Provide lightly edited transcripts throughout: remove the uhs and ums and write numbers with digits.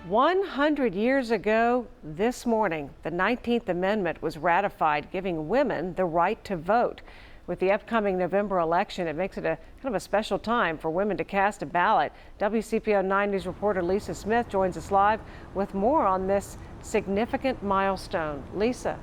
100 years ago this morning, the 19th Amendment was ratified, giving women the right to vote. With the upcoming November election, it makes it a kind of a special time for women to cast a ballot. WCPO 9 News reporter Lisa Smith joins us live with more on this significant milestone. Lisa.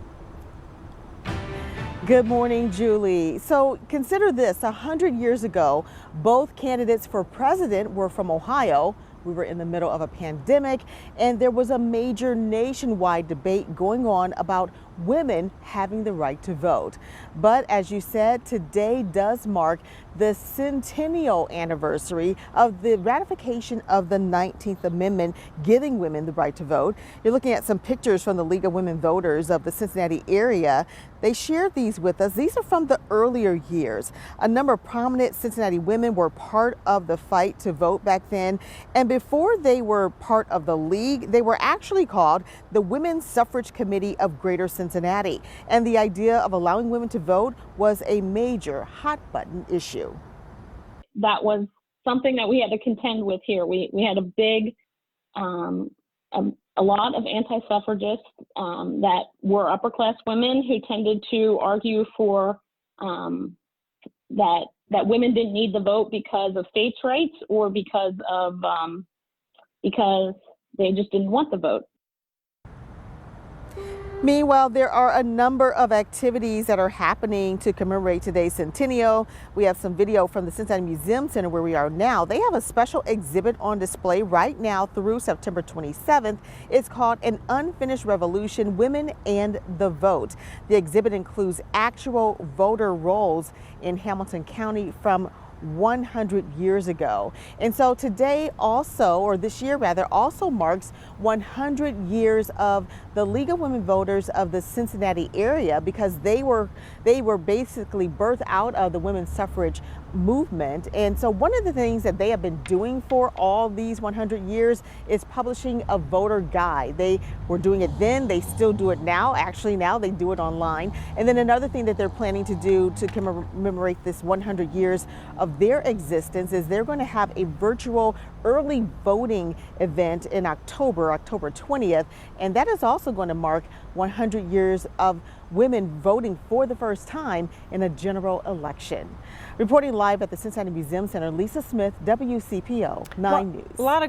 Good morning, Julie. So consider this, 100 years ago, both candidates for president were from Ohio. We were in the middle of a pandemic, and there was a major nationwide debate going on about women having the right to vote. But as you said, today does mark the centennial anniversary of the ratification of the 19th Amendment, giving women the right to vote. You're looking at some pictures from the League of Women Voters of the Cincinnati area. They shared these with us. These are from the earlier years. A number of prominent Cincinnati women were part of the fight to vote back then. And before they were part of the League, they were actually called the Women's Suffrage Committee of Greater Cincinnati. And the idea of allowing women to vote was a major hot button issue. That was something that we had to contend with here. We had a big, a lot of anti-suffragists that were upper class women who tended to argue for that women didn't need the vote because of states' rights or because they just didn't want the vote. Meanwhile, there are a number of activities that are happening to commemorate today's centennial. We have some video from the Cincinnati Museum Center where we are now. They have a special exhibit on display right now through September 27th. It's called An Unfinished Revolution, Women and the Vote. The exhibit includes actual voter rolls in Hamilton County from 100 years ago. And so today also, or this year rather, also marks 100 years of the League of Women Voters of the Cincinnati area, because they were basically birthed out of the women's suffrage movement. And so one of the things that they have been doing for all these 100 years is publishing a voter guide. They were doing it then, they still do it now. Actually, now they do it online. And then another thing that they're planning to do to commemorate this 100 years of their existence is they're going to have a virtual early voting event in October 20th, and that is also going to mark 100 years of women voting for the first time in a general election. Reporting live at the Cincinnati Museum Center, Lisa Smith, WCPO 9 News. A lot of